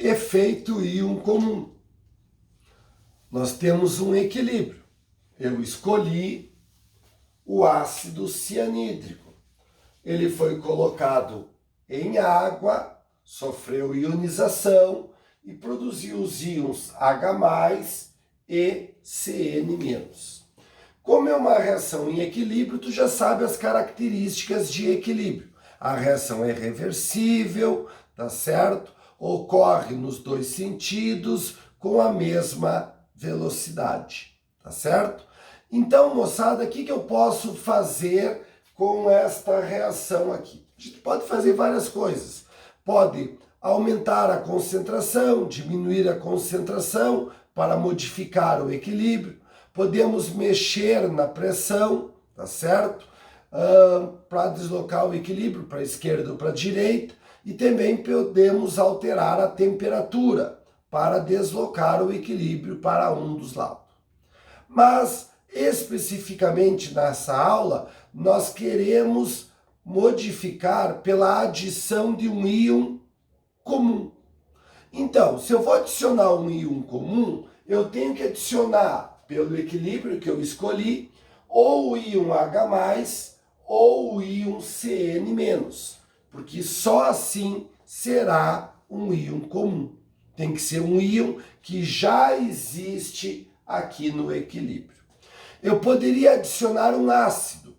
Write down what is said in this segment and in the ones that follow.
efeito íon comum. Nós temos um equilíbrio. Eu escolhi o ácido cianídrico. Ele foi colocado em água, sofreu ionização e produziu os íons H+, e Cn-. Como é uma reação em equilíbrio, tu já sabe as características de equilíbrio. A reação é reversível, tá certo? Ocorre nos dois sentidos com a mesma velocidade, tá certo? Então, moçada, o que eu posso fazer com esta reação aqui? A gente pode fazer várias coisas. Pode aumentar a concentração, diminuir a concentração para modificar o equilíbrio. Podemos mexer na pressão, tá certo? Para deslocar o equilíbrio para a esquerda ou para a direita. E também podemos alterar a temperatura para deslocar o equilíbrio para um dos lados. Mas, especificamente nessa aula, nós queremos modificar pela adição de um íon comum. Então, se eu vou adicionar um íon comum, eu tenho que adicionar, pelo equilíbrio que eu escolhi, ou o íon H+, ou o íon Cn-, porque só assim será um íon comum. Tem que ser um íon que já existe aqui no equilíbrio. Eu poderia adicionar um ácido,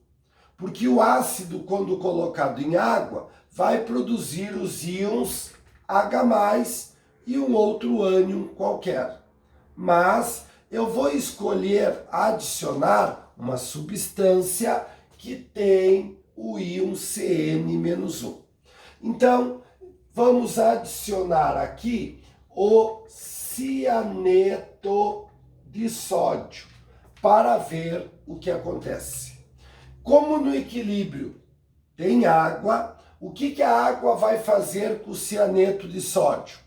porque o ácido, quando colocado em água, vai produzir os íons H+, e um outro ânion qualquer. Mas eu vou escolher adicionar uma substância que tem o íon Cn-1. Então, vamos adicionar aqui o cianeto de sódio para ver o que acontece. Como no equilíbrio tem água, o que a água vai fazer com o cianeto de sódio?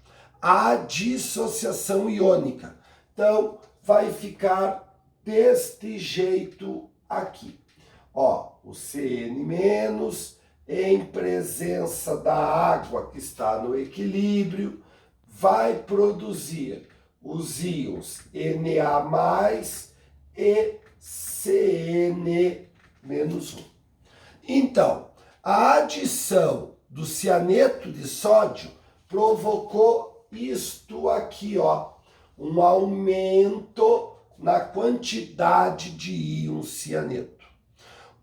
A dissociação iônica. Então, vai ficar deste jeito aqui. Ó, o Cn- em presença da água que está no equilíbrio, vai produzir os íons Na+, e Cn-1. Então, a adição do cianeto de sódio provocou isto aqui, ó, um aumento na quantidade de íon cianeto.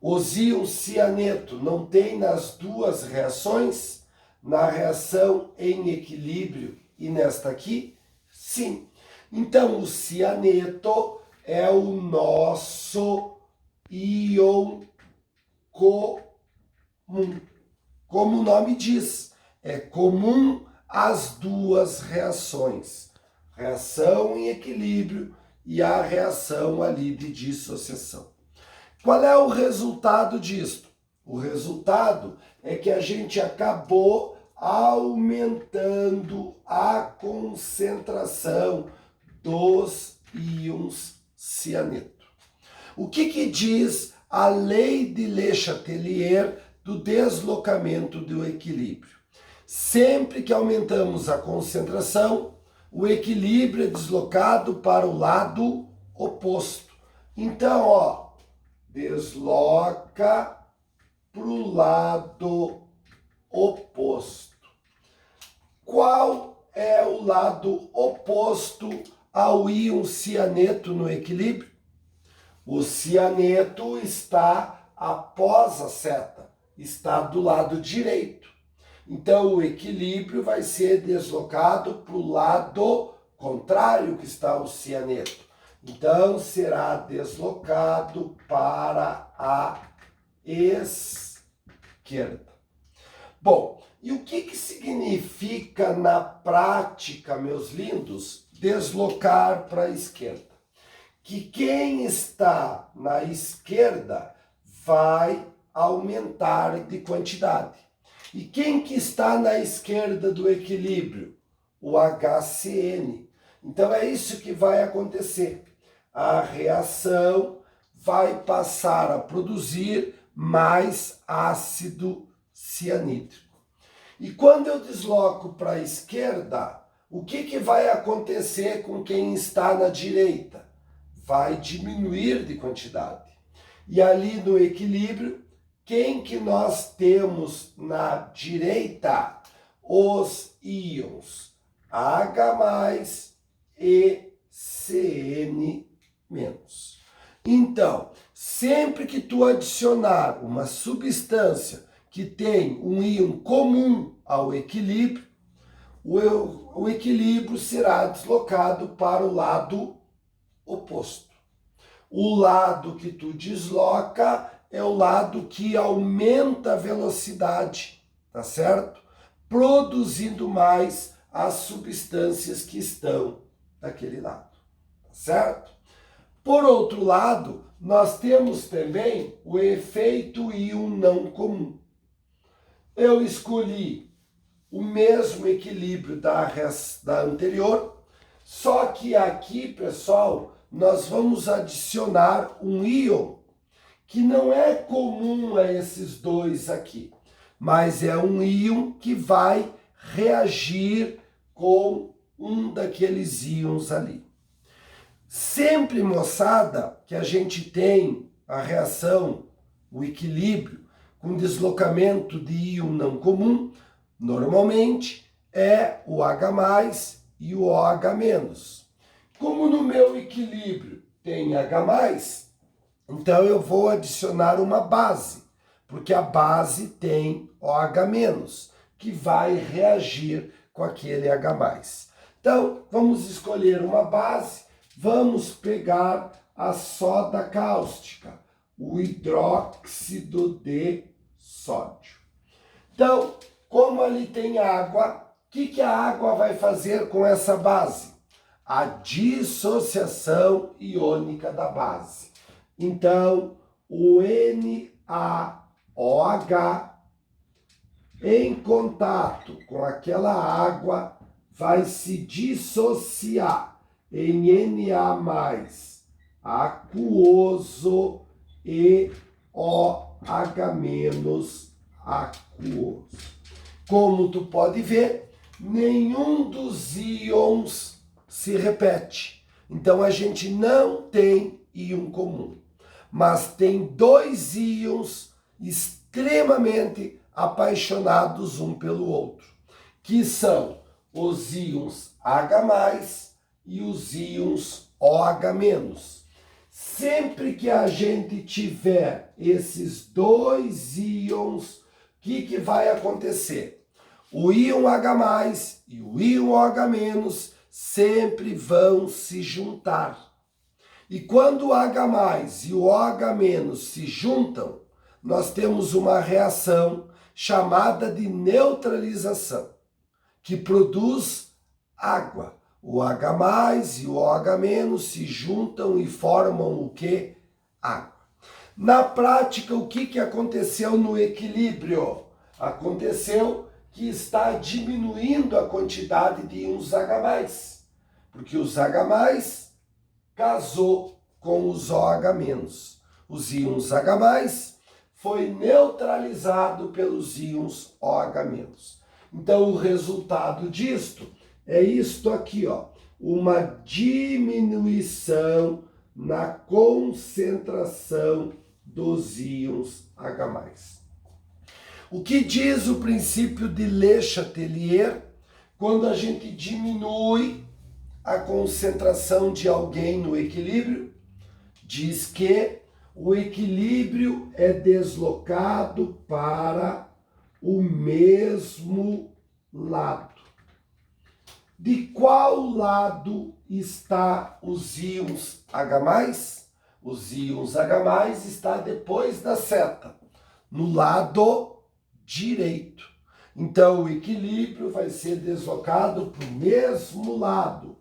Os íons cianeto não tem nas duas reações, na reação em equilíbrio e nesta aqui? Sim. Então, o cianeto é o nosso íon comum. Como o nome diz, é comum às duas reações. Reação em equilíbrio e a reação ali de dissociação. Qual é o resultado disto? O resultado é que a gente acabou aumentando a concentração dos íons cianeto. O que diz a lei de Le Chatelier do deslocamento do equilíbrio? Sempre que aumentamos a concentração, o equilíbrio é deslocado para o lado oposto. Então, ó, desloca para o lado oposto. Qual é o lado oposto ao íon cianeto no equilíbrio? O cianeto está após a seta, está do lado direito. Então, o equilíbrio vai ser deslocado para o lado contrário que está o cianeto. Então, será deslocado para a esquerda. Bom, e o que significa na prática, meus lindos, deslocar para a esquerda? Que quem está na esquerda vai aumentar de quantidade. E quem que está na esquerda do equilíbrio? O HCN. Então é isso que vai acontecer. A reação vai passar a produzir mais ácido cianídrico. E quando eu desloco para a esquerda, o que vai acontecer com quem está na direita? Vai diminuir de quantidade. E ali no equilíbrio, quem que nós temos na direita? Os íons H+ e Cn-. Então, sempre que tu adicionar uma substância que tem um íon comum ao equilíbrio, o equilíbrio será deslocado para o lado oposto. O lado que tu desloca é o lado que aumenta a velocidade, tá certo? Produzindo mais as substâncias que estão daquele lado, tá certo? Por outro lado, nós temos também o efeito íon não comum. Eu escolhi o mesmo equilíbrio da anterior, só que aqui, pessoal, nós vamos adicionar um íon que não é comum a esses dois aqui, mas é um íon que vai reagir com um daqueles íons ali. Sempre, moçada, que a gente tem a reação, o equilíbrio, com deslocamento de íon não comum, normalmente é o H+ e o OH-. Como no meu equilíbrio tem H+, então eu vou adicionar uma base, porque a base tem OH-, que vai reagir com aquele H+. Então, vamos escolher uma base, vamos pegar a soda cáustica, o hidróxido de sódio. Então, como ali tem água, o que a água vai fazer com essa base? A dissociação iônica da base. Então, o NaOH em contato com aquela água vai se dissociar em Na+, aquoso, e OH- aquoso. Como tu pode ver, nenhum dos íons se repete. Então a gente não tem íon comum, mas tem dois íons extremamente apaixonados um pelo outro, que são os íons H+ e os íons OH-. Sempre que a gente tiver esses dois íons, o que vai acontecer? O íon H+ e o íon OH- sempre vão se juntar. E quando o H+ e o OH- se juntam, nós temos uma reação chamada de neutralização, que produz água. O H+ e o OH- se juntam e formam o que? Água. Na prática, o que aconteceu no equilíbrio? Aconteceu que está diminuindo a quantidade de íons H+, porque os H+ casou com os OH-. Os íons H+ foi neutralizado pelos íons OH-. Então, o resultado disto é isto aqui, ó, uma diminuição na concentração dos íons H+. O que diz o princípio de Le Chatelier quando a gente diminui a concentração de alguém no equilíbrio? Diz que o equilíbrio é deslocado para o mesmo lado. De qual lado está os íons H+? Os íons H+ está depois da seta, no lado direito. Então o equilíbrio vai ser deslocado para o mesmo lado,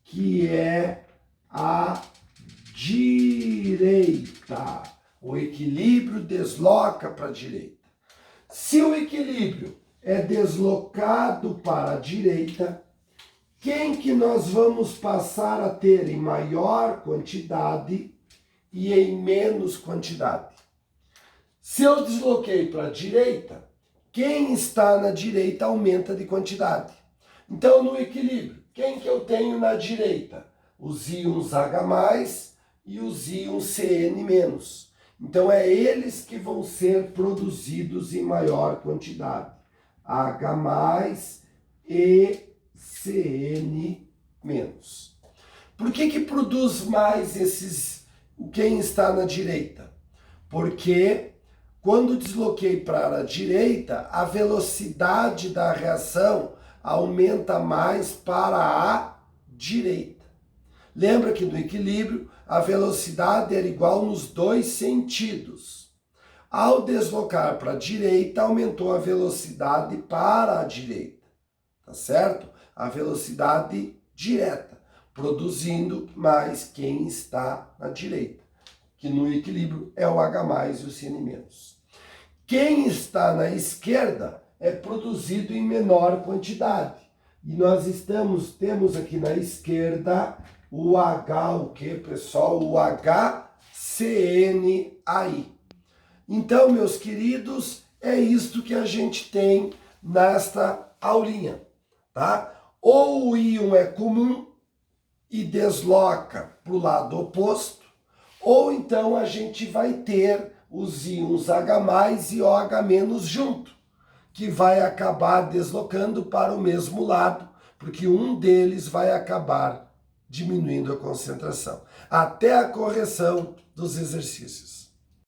que é a direita. O equilíbrio desloca para a direita. Se o equilíbrio é deslocado para a direita, quem que nós vamos passar a ter em maior quantidade e em menos quantidade? Se eu desloquei para a direita, quem está na direita aumenta de quantidade. Então, no equilíbrio, quem que eu tenho na direita? Os íons H+, e os íons Cn-. Então, é eles que vão ser produzidos em maior quantidade. H+ e Cn-. Por que produz mais quem está na direita? Porque quando desloquei para a direita, a velocidade da reação aumenta mais para a direita. Lembra que no equilíbrio a velocidade era igual nos dois sentidos. Ao deslocar para a direita, aumentou a velocidade para a direita, tá certo? A velocidade direta, produzindo mais quem está na direita, que no equilíbrio é o H+ e o Cn-. Quem está na esquerda é produzido em menor quantidade. E nós temos aqui na esquerda o H, o que, pessoal? O HCNAI. Então, meus queridos, é isto que a gente tem nesta aulinha, tá? Ou o íon é comum e desloca para o lado oposto, ou então a gente vai ter os íons H+ e OH- junto, que vai acabar deslocando para o mesmo lado, porque um deles vai acabar diminuindo a concentração, até a correção dos exercícios.